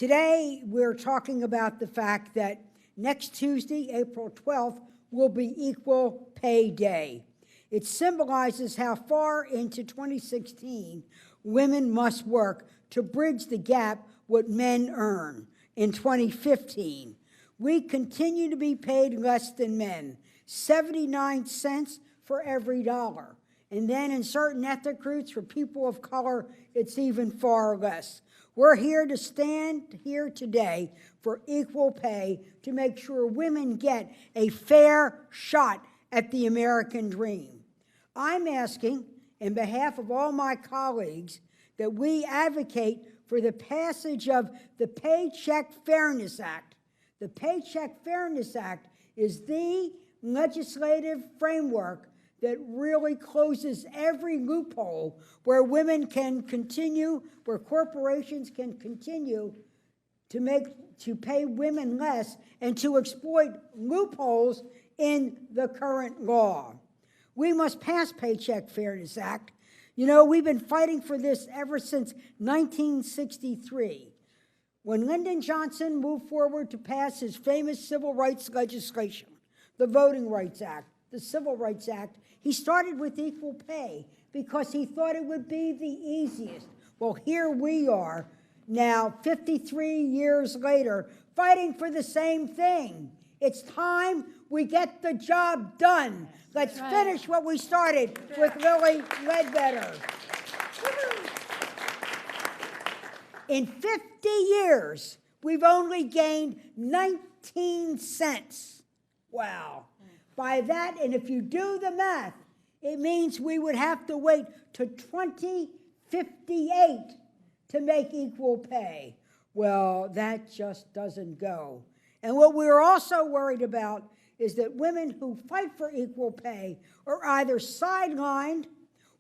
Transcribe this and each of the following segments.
Today, we're talking about the fact that next Tuesday, April 12th, will be Equal Pay Day. It symbolizes how far into 2016 women must work to bridge the gap what men earn. In 2015, we continue to be paid less than men, 79 cents for every dollar. And then in certain ethnic groups, for people of color, it's even far less. We're here to stand here today for equal pay to make sure women get a fair shot at the American dream. I'm asking, in behalf of all my colleagues, that we advocate for the passage of the Paycheck Fairness Act. The Paycheck Fairness Act is the legislative framework that really closes every loophole where women can continue, where corporations can continue to pay women less and to exploit loopholes in the current law. We must pass Paycheck Fairness Act. You know, we've been fighting for this ever since 1963, when Lyndon Johnson moved forward to pass his famous civil rights legislation, the Voting Rights Act, the Civil Rights Act. He started with equal pay because he thought it would be the easiest. Well, here we are now, 53 years later, fighting for the same thing. It's time we get the job done. Let's finish what we started with Lilly Ledbetter. In 50 years, we've only gained 19 cents. Wow. By that, and if you do the math, it means we would have to wait to 2058 to make equal pay. Well, that just doesn't go. And what we're also worried about is that women who fight for equal pay are either sidelined,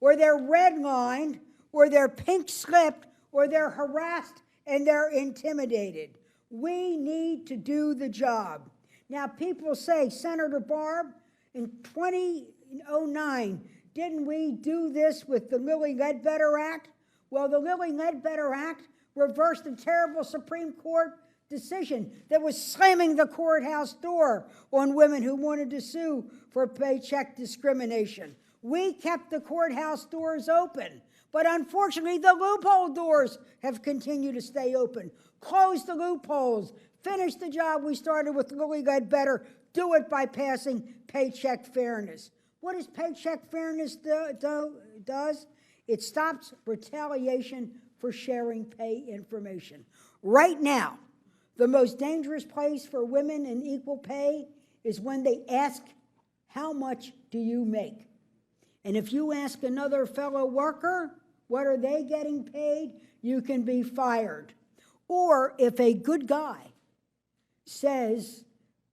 or they're redlined, or they're pink-slipped, or they're harassed and they're intimidated. We need to do the job. Now, people say, Senator Barb, in 2009, didn't we do this with the Lilly Ledbetter Act? Well, the Lilly Ledbetter Act reversed a terrible Supreme Court decision that was slamming the courthouse door on women who wanted to sue for paycheck discrimination. We kept the courthouse doors open, but unfortunately, the loophole doors have continued to stay open. Close the loopholes. Finish the job we started with Lilly Ledbetter. Do it by passing Paycheck Fairness. What does Paycheck Fairness does? It stops retaliation for sharing pay information. Right now, the most dangerous place for women in equal pay is when they ask, how much do you make? And if you ask another fellow worker, what are they getting paid? You can be fired. Or if a good guy says,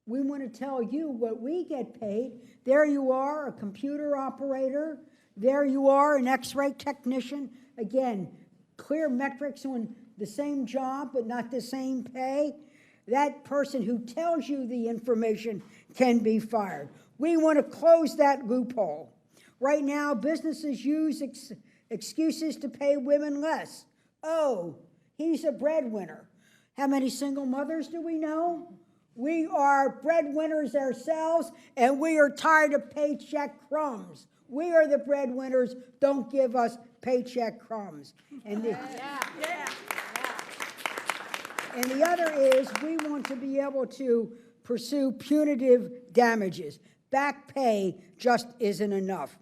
we want to tell you what we get paid, there you are, a computer operator, there you are, an X-ray technician. Again, clear metrics on the same job but not the same pay. That person who tells you the information can be fired. We want to close that loophole. Right now, businesses use excuses to pay women less. Oh, he's a breadwinner. How many single mothers do we know? We are breadwinners ourselves, and we are tired of paycheck crumbs. We are the breadwinners. Don't give us paycheck crumbs. And the other is we want to be able to pursue punitive damages. Back pay just isn't enough.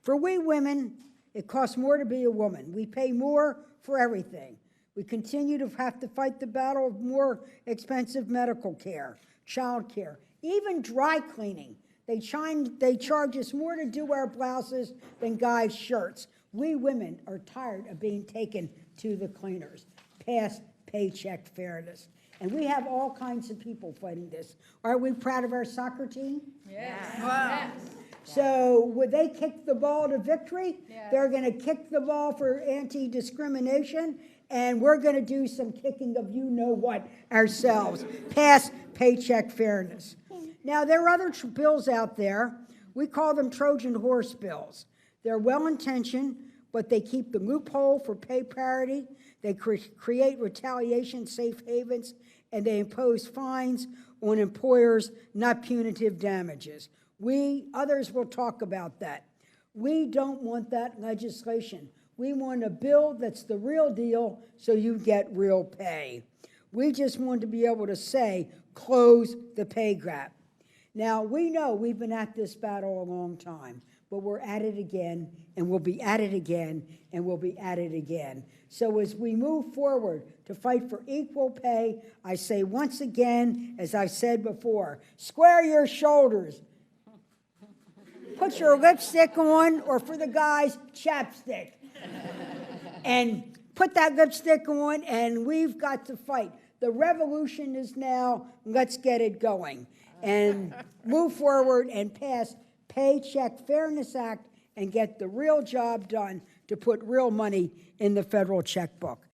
For we women, it costs more to be a woman. We pay more for everything. We continue to have to fight the battle of more expensive medical care, child care, even dry cleaning. They charge us more to do our blouses than guys' shirts. We women are tired of being taken to the cleaners. Pass Paycheck Fairness. And we have all kinds of people fighting this. Are we proud of our soccer team? Yes. Wow. Yes. So would they kick the ball to victory? Yes. They're going to kick the ball for anti-discrimination, and we're going to do some kicking of you-know-what ourselves. Pass Paycheck Fairness. Now, there are other bills out there. We call them Trojan horse bills. They're well-intentioned, but they keep the loophole for pay parity, they create retaliation safe havens, and they impose fines on employers, not punitive damages. Others will talk about that. We don't want that legislation. We want a bill that's the real deal so you get real pay. We just want to be able to say, close the pay gap. Now, we know we've been at this battle a long time, but we're at it again, and we'll be at it again, and we'll be at it again. So as we move forward to fight for equal pay, I say once again, as I said before, square your shoulders. Put your lipstick on, or for the guys, chapstick. And put that lipstick on, and we've got to fight. The revolution is now, let's get it going. And move forward and pass Paycheck Fairness Act and get the real job done to put real money in the federal checkbook.